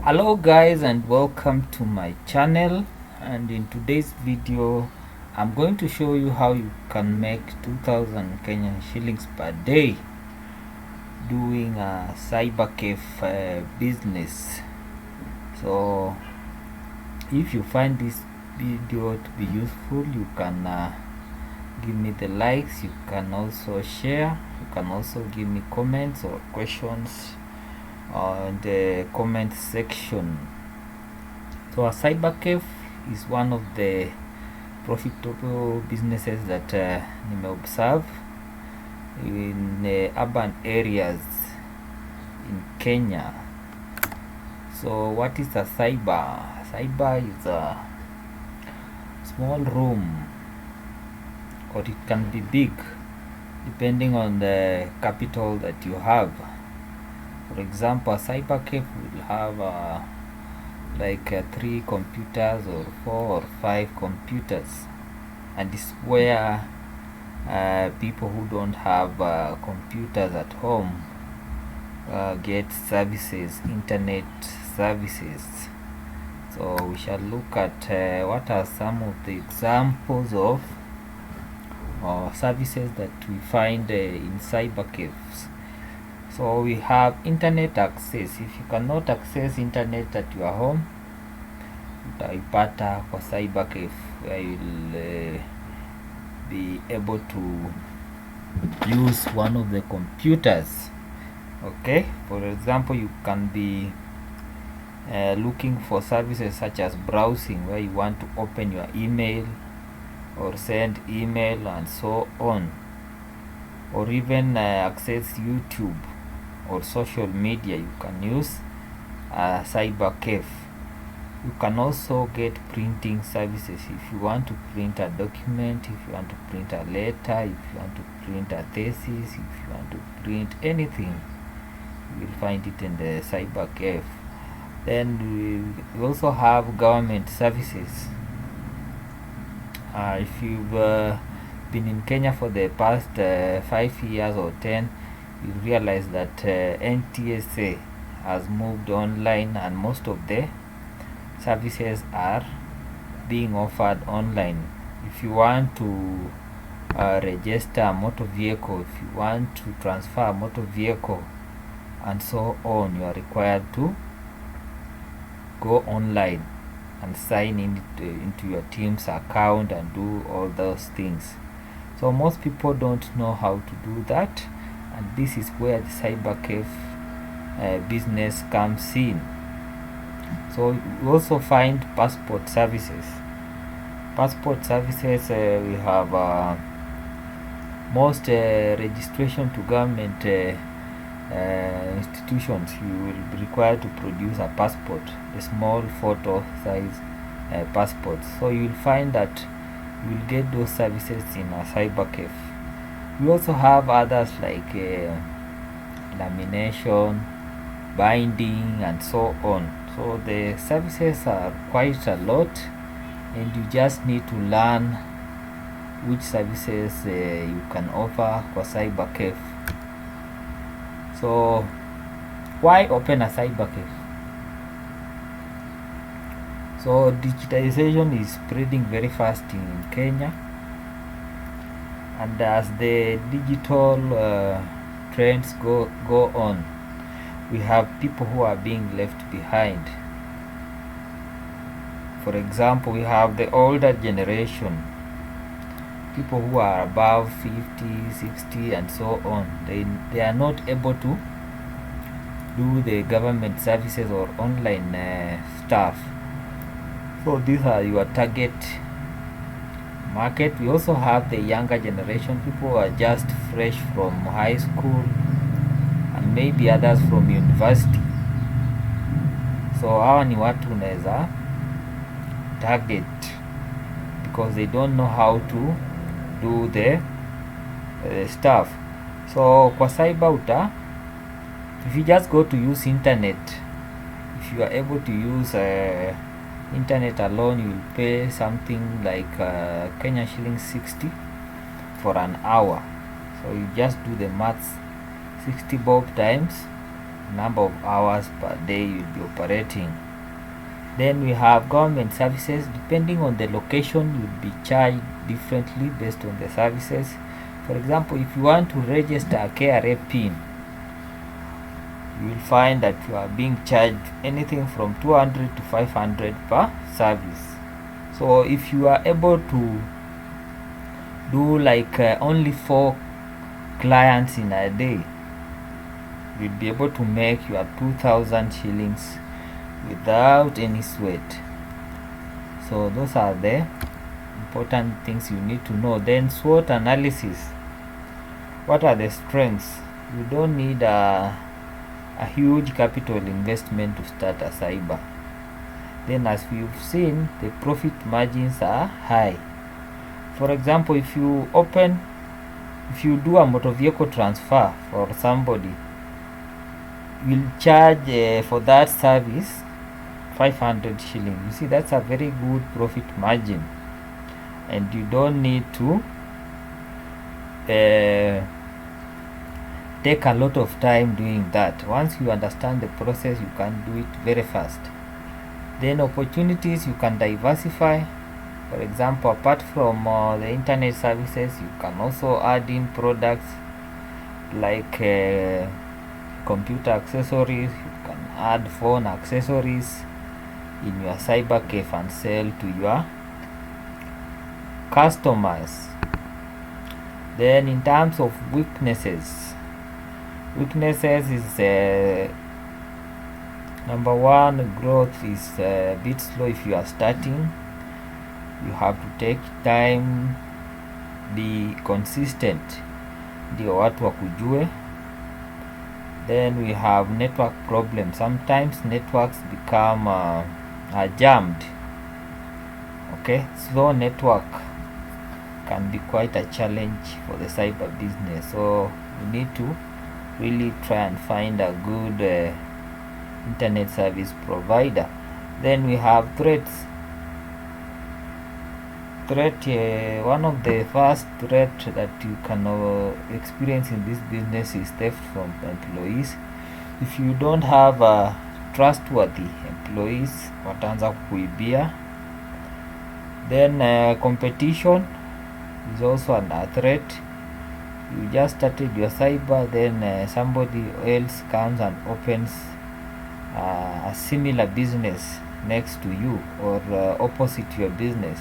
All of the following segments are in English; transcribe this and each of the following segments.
Hello guys, and welcome to my channel. And in today's video I'm going to show you how you can make 2000 Kenyan shillings per day doing a cyber cafe business. So if you find this video to be useful, you can give me the likes, you can also share, you can also give me comments or questions in the comment section. So a cyber cafe is one of the profitable businesses that nimeobserve in urban areas in Kenya. So what is a cyber? Cyber is a small room, or it can be big depending on the capital that you have. For example, a cyber cafe will have like 3 computers or 4 or 5 computers, and it's where people who don't have computers at home get services, internet services. So we shall look at what are some of the examples of services that we find in cyber cafes. So we have internet access. If you cannot access internet at your home, utaipata kwa cyber cafe, where you'll be able to use one of the computers. Okay, for example, you can be looking for services such as browsing, where you want to open your email or send email and so on, or even access YouTube or social media. You can use a cyber cafe. You can also get printing services. If you want to print a document, if you want to print a letter, if you want to print a thesis, if you want to print anything, you will find it in the cyber cafe. Then we also have government services. If you've been in Kenya for the past 5 years or 10, you realize that NTSA has moved online, and most of the services are being offered online. If you want to register a motor vehicle, if you want to transfer a motor vehicle and so on, you are required to go online and sign into your team's account and do all those things. So most people don't know how to do that, and this is where the cyber cafe business comes in. So we also find passport services. Passport services, we have most registration to government institutions. You will be required to produce a passport, a small photo size passport. So you will find that you will get those services in a cyber cafe. We also have others like lamination, binding, and so on. So the services are quite a lot, and you just need to learn which services you can offer for cyber cafe. So why open a cyber cafe? So digitization is spreading very fast in Kenya, and as the digital trends go on, we have people who are being left behind. For example, we have the older generation, people who are above 50, 60 and so on. They are not able to do the government services or online stuff. So these are your target market. We also have the younger generation, people who are just fresh from high school, and maybe others from university. So hawa ni watu unaweza target, because they don't know how to do the stuff. So kwa cyber if you just go to use internet, if you are able to use internet alone, you will pay something like Kenya shillings 60 for an hour. So you just do the maths. 60 bob times number of hours per day you'll be operating. Then we have government services. Depending on the location, you'll be charged differently based on the services. For example, if you want to register a KRA PIN, you will find that you are being charged anything from 200 to 500 per service. So if you are able to do like only 4 clients in a day, you'll be able to make your 2,000 shillings without any sweat. So those are the important things you need to know. Then SWOT analysis. What are the strengths? You don't need a huge capital investment to start a cyber. Then, as we've seen, the profit margins are high. For example, if you do a motor vehicle transfer for somebody, you'll charge for that service 500 shillings. You see, that's a very good profit margin, and you don't need to take a lot of time doing that. Once you understand the process, you can do it very fast. Then opportunities, you can diversify. For example, apart from the internet services, you can also add in products like computer accessories. You can add phone accessories in your cyber cafe and sell to your customers. Then in terms of weaknesses is number one, growth is a bit slow if you are starting. You have to take time, be consistent ndio watu wakujue. Then we have network problems. Sometimes networks become jammed. Okay, slow network can be quite a challenge for the cyber business, so you need to really try and find a good internet service provider. Then we have threats. One of the first threat that you can experience in this business is theft from employees. If you don't have trustworthy employees, wataanza kuibia. Then competition is also a threat. You just started your cyber, then somebody else comes and opens a similar business next to you or opposite your business.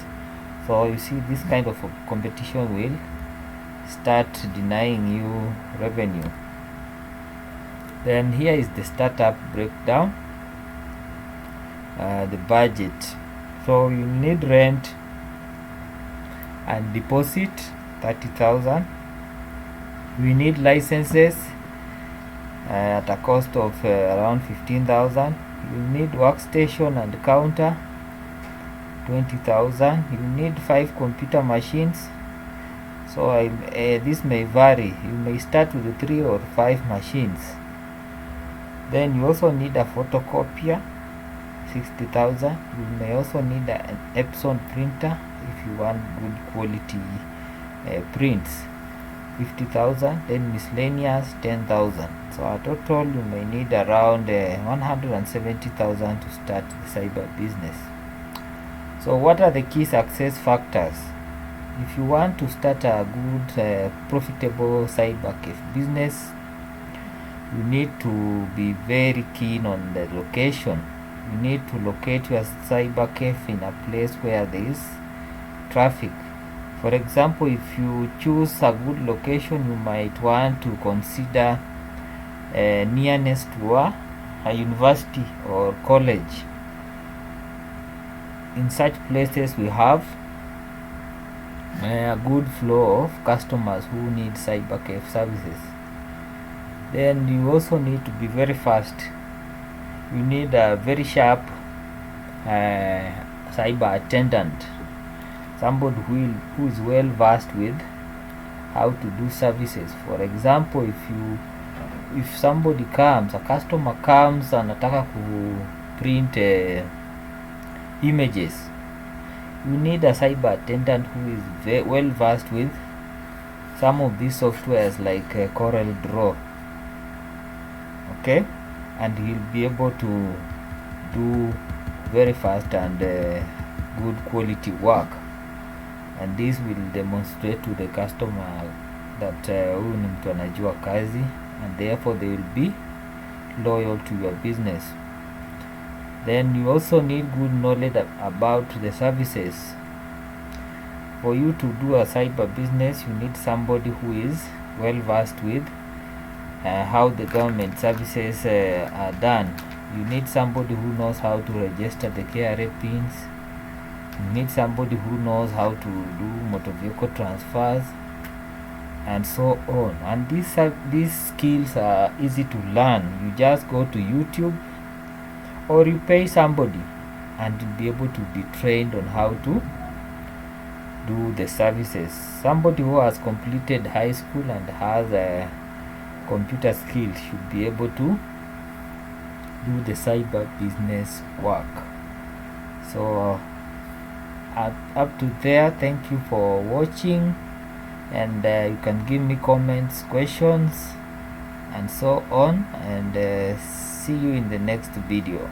So you see, this kind of competition will start denying you revenue. Then here is the startup breakdown. The budget. So you need rent and deposit 30,000. We need licenses at a cost of around 15,000. You need workstation and counter 20,000. You need 5 computer machines. So this may vary. You may start with 3 or 5 machines. Then you also need a photocopier, 60,000. You may also need an Epson printer if you want good quality prints, 50,000. Then miscellaneous, 10,000. So a total you may need around 170,000 to start the cyber business. So what are the key success factors? If you want to start a good profitable cyber cafe business, you need to be very keen on the location. You need to locate your cyber cafe in a place where there is traffic. For example, if you choose a good location, you might want to consider nearness to a university or college. In such places, we have a good flow of customers who need cyber cafe services. Then you also need to be very fast. You need a very sharp cyber attendant, somebody who is well versed with how to do services. For example, if somebody comes, a customer comes anataka ku print images, you need a cyber attendant who is very well versed with some of these softwares like Corel Draw. Okay, and he'll be able to do very fast and good quality work, and this will demonstrate to the customer that huyu ni mtu anajua kazi, and therefore they will be loyal to your business. Then you also need good knowledge about the services. For you to do a cyber business, you need somebody who is well versed with how the government services are done. You need somebody who knows how to register the KRA pins. You need somebody who knows how to do motor vehicle transfers and so on. And these skills are easy to learn. You just go to YouTube or you pay somebody and you'll be able to be trained on how to do the services. Somebody who has completed high school and has a computer skills should be able to do the cyber business work. So up to there, thank you for watching, and you can give me comments, questions and so on, and see you in the next video.